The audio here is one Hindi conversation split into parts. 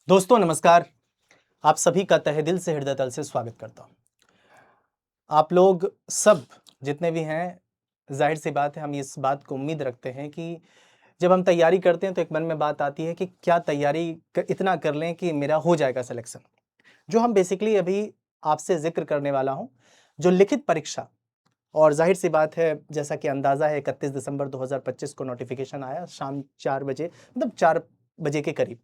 दोस्तों नमस्कार। आप सभी का तहे दिल से हृदय तल से स्वागत करता हूं। आप लोग सब जितने भी हैं, जाहिर सी बात है हम इस बात को उम्मीद रखते हैं कि जब हम तैयारी करते हैं तो एक मन में बात आती है कि क्या तैयारी इतना कर लें कि मेरा हो जाएगा सिलेक्शन। जो हम बेसिकली अभी आपसे जिक्र करने वाला हूं, जो लिखित परीक्षा, और जाहिर सी बात है जैसा कि अंदाज़ा है 31 दिसंबर 2025 को नोटिफिकेशन आया शाम 4 बजे, मतलब 4 बजे के करीब।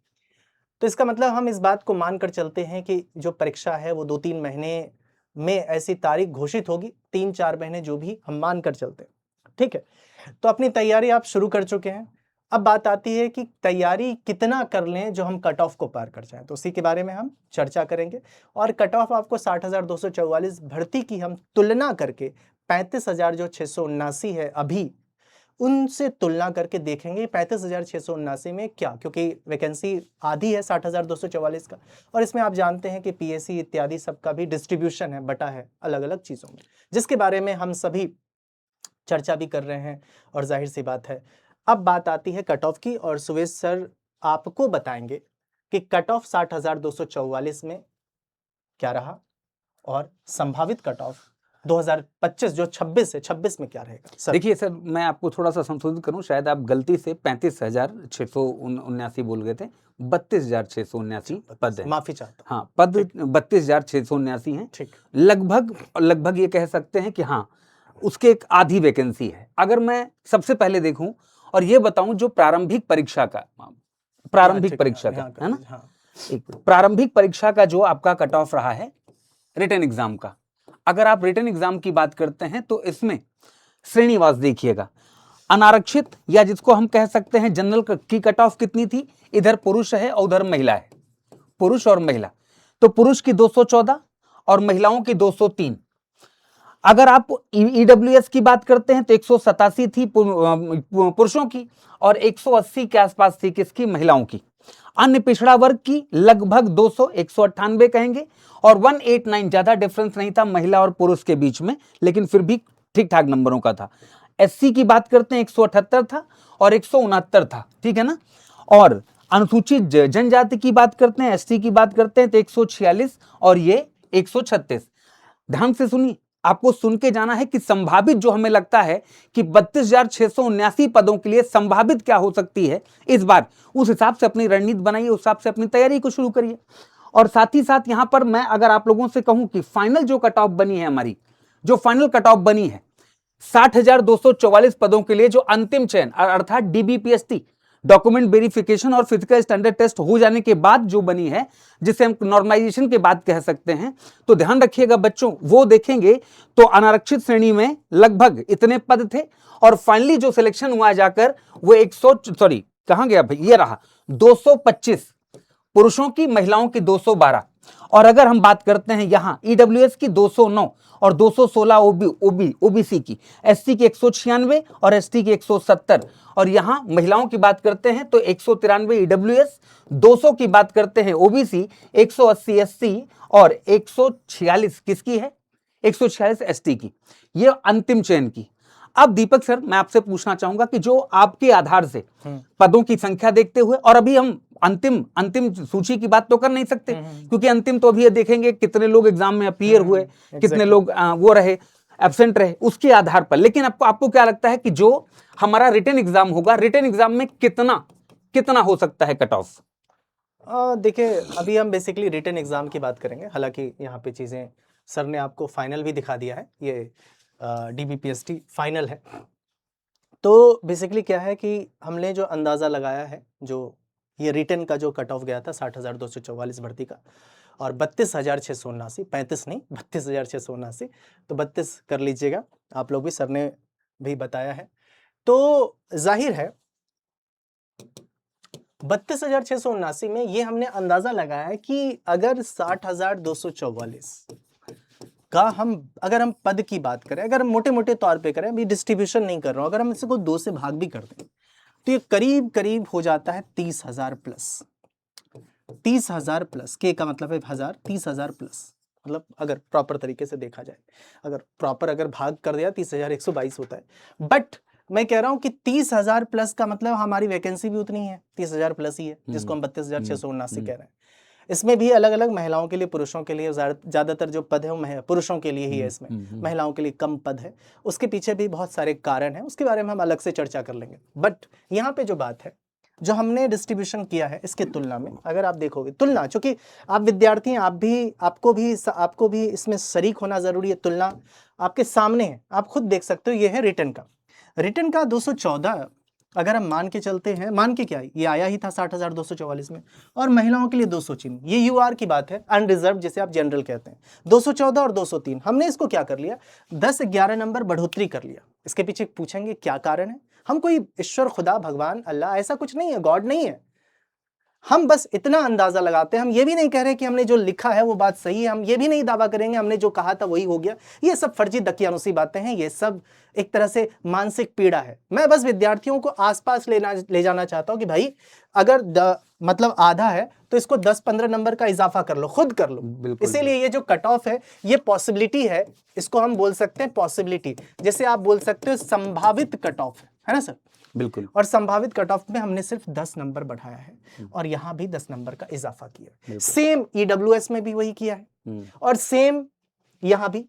तो इसका मतलब हम इस बात को मानकर चलते हैं कि जो परीक्षा है वो 2-3 महीने में ऐसी तारीख घोषित होगी, 3-4 महीने जो भी हम मानकर चलते हैं, ठीक है? तो अपनी तैयारी आप शुरू कर चुके हैं। अब बात आती है कि तैयारी कितना कर लें जो हम कट ऑफ को पार कर जाएँ, तो उसी के बारे में हम चर्चा करेंगे। और कट ऑफ आपको 60,244 भर्ती की हम तुलना करके 35,000 जो 679 है अभी, उनसे तुलना करके देखेंगे 35,679 में क्या, क्योंकि वैकेंसी आधी है 60,244 का, और इसमें आप जानते हैं कि पीएससी इत्यादि सबका भी डिस्ट्रीब्यूशन है, बटा है अलग-अलग चीज़ों में, जिसके बारे में हम सभी चर्चा भी कर रहे हैं। और जाहिर सी बात है, अब बात आती है कट ऑफ की, और सुवेश सर आपको बताएंगे कि कट ऑफ 60,244 में क्या रहा और संभावित कट ऑफ 2025 जो 26 है, 26 में क्या रहेगा सर? देखिए सर, मैं आपको थोड़ा सा संशोधित करूं, शायद आप गलती से 35,679 बोल गए थे। 32,679 पद है। माफी चाहता हूं। हाँ, पद 32,679 हैं। ठीक। लगभग ये कह सकते हैं कि हाँ, उसके एक आधी वैकेंसी है। अगर मैं सबसे पहले देखूं और ये बताऊं जो प्रारंभिक परीक्षा का है ना, एक प्रारंभिक परीक्षा का जो आपका कट ऑफ रहा है रिटन एग्जाम का, अगर आप रिटन एग्जाम की बात करते हैं तो इसमें श्रेणीवास देखिएगा। अनारक्षित या जिसको हम कह सकते हैं जनरल की कट ऑफ कितनी थी? इधर पुरुष है और उधर महिला है, पुरुष और महिला। तो पुरुष की 214 और महिलाओं की 203। अगर आप ईडब्ल्यूएस की बात करते हैं तो 187 थी पुरुषों की और 180 के आसपास थी किसकी? महिलाओं की। अन्य पिछड़ा वर्ग की लगभग 200, 198 कहेंगे, और 189, ज्यादा डिफरेंस नहीं था महिला और पुरुष के बीच में, लेकिन फिर भी ठीक ठाक नंबरों का था। एससी की बात करते हैं 178 था और 169 था, ठीक है ना। और अनुसूचित जनजाति की बात करते हैं, एसटी की बात करते हैं तो 146 और ये 136। ध्यान से सुनिए, आपको सुन के जाना है कि संभावित जो हमें लगता है कि 32,679 पदों के लिए संभावित क्या हो सकती है इस बार, उस हिसाब से अपनी रणनीति बनाइए, उस हिसाब से अपनी तैयारी को शुरू करिए। और साथ ही साथ यहां पर मैं अगर आप लोगों से कहूं कि फाइनल जो कट ऑफ बनी है हमारी, जो फाइनल कट ऑफ बनी है 60,244 पदों के लिए, जो अंतिम चयन अर्थात डीबीपीएसटी डॉक्यूमेंट वेरिफिकेशन और फिजिकल स्टैंडर्ड टेस्ट हो जाने के बाद जो बनी है, जिसे हम नॉर्मलाइजेशन के बाद कह सकते हैं, तो ध्यान रखिएगा बच्चों, वो देखेंगे तो अनारक्षित श्रेणी में लगभग इतने पद थे, और फाइनली जो सिलेक्शन हुआ जाकर वो 100 कहां गया भाई, ये रहा 225 पुरुषों की, महिलाओं की 212। और अगर हम बात करते हैं यहां ईडब्ल्यूएस की 209 और 216 ओबीसी की, एससी की 196 और एसटी की 170। और यहां महिलाओं की बात करते हैं तो 193 ईडब्ल्यूएस, 200 की बात करते हैं ओबीसी, 180 एससी और 146 किसकी है? 146 एसटी की। ये अंतिम चयन की। अब दीपक सर, मैं आपसे पूछना चाहूंगा कि जो आपके आधार से पदों की संख्या देखते हुए, और अभी हम अंतिम सूची की बात तो कर नहीं सकते, क्योंकि अंतिम तो अभी ये देखेंगे कितने लोग एग्जाम में अपीयर हुए, कितने लोग वो रहे, एब्सेंट रहे, उसके आधार पर। लेकिन आपको क्या लगता है कि जो हमारा रिटन एग्जाम होगा, रिटन एग्जाम में कितना हो सकता है कट ऑफ? देखिए, अभी हम बेसिकली रिटन एग्जाम की बात करेंगे। हालांकि यहाँ पे चीजें सर ने आपको फाइनल भी दिखा दिया है, ये डीबीपीएसटी फाइनल है। तो बेसिकली क्या है कि हमने जो अंदाज़ा लगाया है, जो ये रिटन का जो कट ऑफ गया था 60,244 भर्ती का, और 32,679, 35 नहीं 32,679, तो 32 कर लीजिएगा आप लोग भी, सर ने भी बताया है। तो जाहिर है 32,679 में ये हमने अंदाजा लगाया है कि अगर 60,244 का अगर हम पद की बात करें, अगर हम मोटे-मोटे तौर पे करें, अभी डिस्ट्रीब्यूशन नहीं कर रहा हूं, अगर हम इसको 2 से भाग भी कर दें तो ये करीब हो जाता है 30,000 प्लस। 30,000 प्लस, के का मतलब है 1000, 30,000 प्लस, मतलब अगर प्रॉपर तरीके से देखा जाए, अगर भाग कर दिया 30,122 होता है। बट मैं कह रहा हूं कि 30,000 प्लस का मतलब हमारी वैकेंसी भी उतनी है, 30,000 प्लस ही है, जिसको हम 32,679 कह रहे हैं। इसमें भी अलग अलग महिलाओं के लिए, पुरुषों के लिए, ज्यादातर जो पद है वो पुरुषों के लिए ही है, इसमें महिलाओं के लिए कम पद है। उसके पीछे भी बहुत सारे कारण हैं, उसके बारे में हम अलग से चर्चा कर लेंगे। बट यहाँ पे जो बात है, जो हमने डिस्ट्रीब्यूशन किया है, इसके तुलना में अगर आप देखोगे, तुलना, चूंकि आप विद्यार्थी हैं, आपको भी इसमें शरीक होना जरूरी है। तुलना आपके सामने है, आप खुद देख सकते हो। ये है रिटर्न का 214, अगर हम मान के चलते हैं, मान के क्या, ये आया ही था 60,244 में, और महिलाओं के लिए 200 चिन्ह, ये यूआर की बात है, अनरिजर्व जिसे आप जनरल कहते हैं, 214 और 203। हमने इसको क्या कर लिया, 10-11 नंबर बढ़ोतरी कर लिया। इसके पीछे पूछेंगे क्या कारण है? हम कोई ईश्वर, खुदा, भगवान, अल्लाह ऐसा कुछ नहीं है, गॉड नहीं है। हम बस इतना अंदाजा लगाते हैं। हम ये भी नहीं कह रहे कि हमने जो लिखा है वो बात सही है, हम ये भी नहीं दावा करेंगे हमने जो कहा था वही हो गया। ये सब फर्जी दकियानुसी बातें हैं, ये सब एक तरह से मानसिक पीड़ा है। मैं बस विद्यार्थियों को आसपास ले जाना चाहता हूं कि भाई अगर मतलब आधा है तो इसको 10-15 नंबर का इजाफा कर लो, खुद कर लो। इसीलिए ये जो कट ऑफ है, ये पॉसिबिलिटी है, इसको हम बोल सकते हैं पॉसिबिलिटी, जैसे आप बोल सकते हो संभावित कट ऑफ है ना सर? बिल्कुल। और संभावित कट ऑफ में हमने सिर्फ 10 नंबर बढ़ाया है और यहां भी 10 नंबर का इजाफा किया है। सेम ईडब्ल्यूएस में भी वही किया है और सेम यहां भी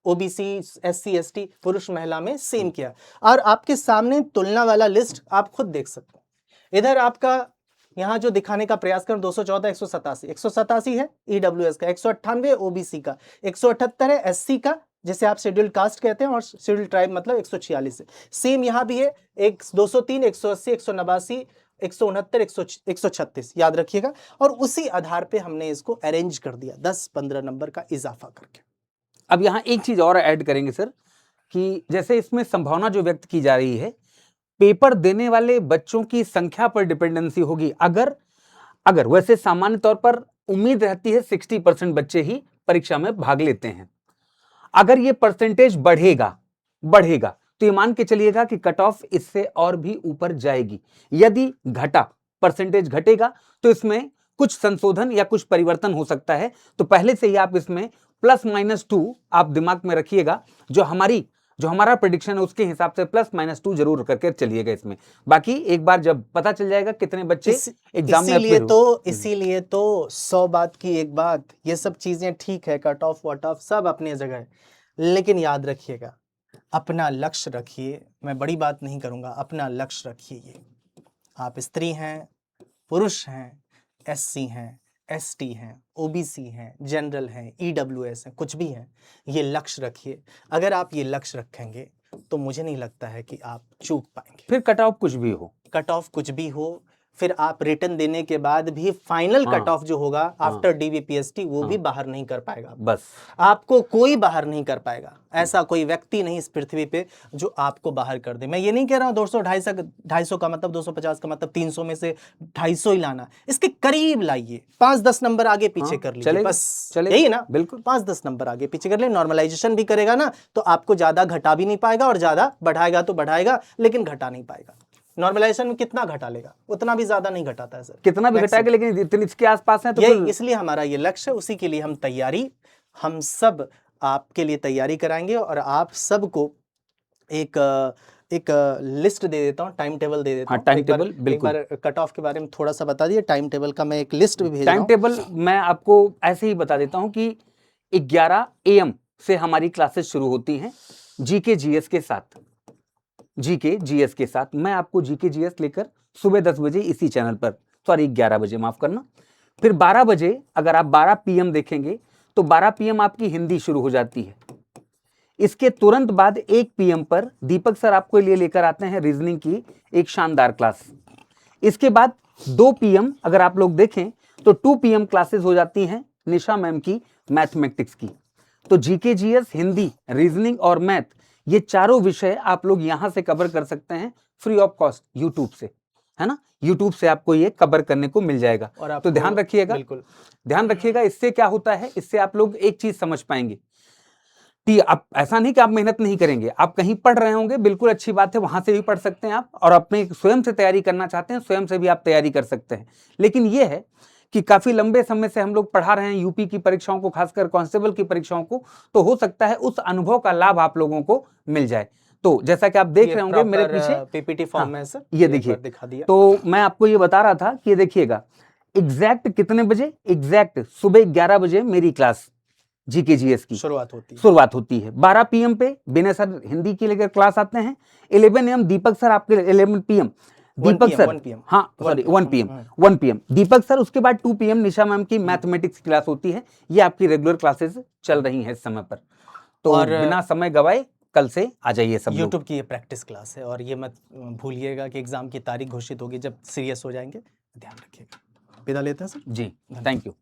ओबीसी, एससी, एसटी, पुरुष महिला में सेम किया। और आपके सामने तुलना वाला लिस्ट आप खुद देख सकते हो। इधर आपका यहां जो दिखाने का प्रयास कर 214, 187 है ईडब्ल्यूएस का, 198 ओबीसी का, 178 है एससी का, जैसे आप शेड्यूल्ड कास्ट कहते हैं, और शेड्यूल्ड ट्राइब मतलब 146 है। सेम यहां भी है, 203, 180, 189, 169, 136, याद रखिएगा। और उसी आधार पे हमने इसको अरेंज कर दिया 10-15 नंबर का इजाफा करके। अब यहाँ एक चीज और ऐड करेंगे सर, कि जैसे इसमें संभावना जो व्यक्त की जा रही है, पेपर देने वाले बच्चों की संख्या पर डिपेंडेंसी होगी। अगर वैसे सामान्य तौर पर उम्मीद रहती है 60% बच्चे ही परीक्षा में भाग लेते हैं। अगर ये परसेंटेज बढ़ेगा तो ये मान के चलिएगा कि कट ऑफ इससे और भी ऊपर जाएगी। यदि परसेंटेज घटेगा तो इसमें कुछ संशोधन या कुछ परिवर्तन हो सकता है। तो पहले से ही आप इसमें +-2 आप दिमाग में रखिएगा। जो हमारा प्रेडिक्शन है उसके हिसाब से +-2 जरूर करके चलिएगा इसमें। बाकी एक बार जब पता चल जाएगा कितने बच्चे एग्जाम में इसीलिए तो 100 बात की एक बात, ये सब चीजें ठीक है, कट ऑफ वट ऑफ सब अपनी जगह है, लेकिन याद रखिएगा अपना लक्ष्य रखिए। मैं बड़ी बात नहीं करूंगा, अपना लक्ष्य रखिए। ये आप स्त्री हैं, पुरुष हैं, एससी हैं, एसटी हैं, ओबीसी हैं, जनरल हैं, ईडब्ल्यूएस हैं, कुछ भी हैं, ये लक्ष्य रखिए। अगर आप ये लक्ष्य रखेंगे तो मुझे नहीं लगता है कि आप चूक पाएंगे। फिर कट ऑफ कुछ भी हो, फिर आप रिटर्न देने के बाद भी फाइनल कट ऑफ जो होगा आफ्टर डीवीपीएसटी वो भी बाहर नहीं कर पाएगा। बस आपको कोई बाहर नहीं कर पाएगा। ऐसा कोई व्यक्ति नहीं इस पृथ्वी पे जो आपको बाहर कर दे। मैं ये नहीं कह रहा हूं 200, 250 का मतलब 250 का मतलब 300 में से 250 ही लाना, इसके करीब लाइए, 5-10 नंबर आगे पीछे कर लीजिए, बस यही ना, बिल्कुल 5-10 नंबर आगे पीछे कर ले। नॉर्मलाइजेशन भी करेगा ना तो आपको ज्यादा घटा भी नहीं पाएगा और ज्यादा बढ़ाएगा तो बढ़ाएगा लेकिन घटा नहीं पाएगा। नॉर्मलाइजेशन में कितना घटा लेगा, उतना भी ज्यादा नहीं घटाता है सर, कितना भी घटाएगा लेकिन इतने इसके आसपास है। तो इसलिए हमारा ये लक्ष्य है, उसी के लिए हम सब आपके लिए तैयारी कराएंगे। और आप सबको एक लिस्ट दे देता हूँ, टाइम टेबल दे देता हूँ। टाइम टेबल बिल्कुल। एक बार कट ऑफ के बारे में थोड़ा सा बता दिए, टाइम टेबल का मैं एक लिस्ट भी भेज रहा हूं। टाइम टेबल मैं आपको ऐसे ही बता देता हूं कि 11 AM से हमारी क्लासेस शुरू होती हैं जीके जीएस के साथ। मैं आपको जीके जीएस लेकर सुबह 10 बजे इसी चैनल पर, सॉरी 11 बजे माफ करना। फिर 12 बजे अगर आप 12 PM देखेंगे तो 12 PM आपकी हिंदी शुरू हो जाती है। इसके तुरंत बाद 1 PM पर दीपक सर आपको लिए लेकर आते हैं रीजनिंग की एक शानदार क्लास। इसके बाद 2 PM अगर आप लोग देखें तो 2 PM क्लासेस हो जाती हैं निशा मैम की मैथमेटिक्स की। तो जीके जीएस, हिंदी, रीजनिंग और मैथ, ये चारों विषय आप लोग यहां से कवर कर सकते हैं फ्री ऑफ कॉस्ट यूट्यूब से, है ना। यूट्यूब से आपको ये कवर करने को मिल जाएगा। तो ध्यान रखिएगा, बिल्कुल ध्यान रखिएगा। इससे क्या होता है, इससे आप लोग एक चीज समझ पाएंगे कि आप ऐसा नहीं कि आप मेहनत नहीं करेंगे, आप कहीं पढ़ रहे होंगे, बिल्कुल अच्छी बात है, वहां से भी पढ़ सकते हैं आप, और अपने स्वयं से तैयारी करना चाहते हैं स्वयं से भी आप तैयारी कर सकते हैं। लेकिन यह है कि काफी लंबे समय से हम लोग पढ़ा रहे हैं यूपी की परीक्षाओं को, खासकर कांस्टेबल की परीक्षाओं को, तो हो सकता है उस अनुभव का लाभ आप लोगों को मिल जाए। तो जैसा कि आप देख रहे होंगे मेरे पीछे पीपीटी फॉर्म हाँ, में है सर, ये देखिए दिखा दिया। तो मैं आपको ये बता रहा था कि ये देखिएगा एग्जैक्ट कितने बजे, एग्जैक्ट सुबह 11 बजे मेरी क्लास जीके जीएस की शुरुआत होती है। 12 पीएम पे विनय सर हिंदी के लेकर क्लास आते हैं। 11 AM दीपक सर आपके 11 पीएम दीपक सर 1 PM, हाँ सॉरी 1 PM दीपक सर, उसके बाद 2 PM निशा मैम की मैथमेटिक्स क्लास होती है। ये आपकी रेगुलर क्लासेस चल रही हैं इस समय पर। तो और बिना समय गवाए कल से आ जाइए सब लोग। यूट्यूब की ये प्रैक्टिस क्लास है और ये मत भूलिएगा कि एग्जाम की तारीख घोषित होगी जब सीरियस हो जाएंगे, ध्यान रखिएगा। विदा लेते हैं सर जी, थैंक यू।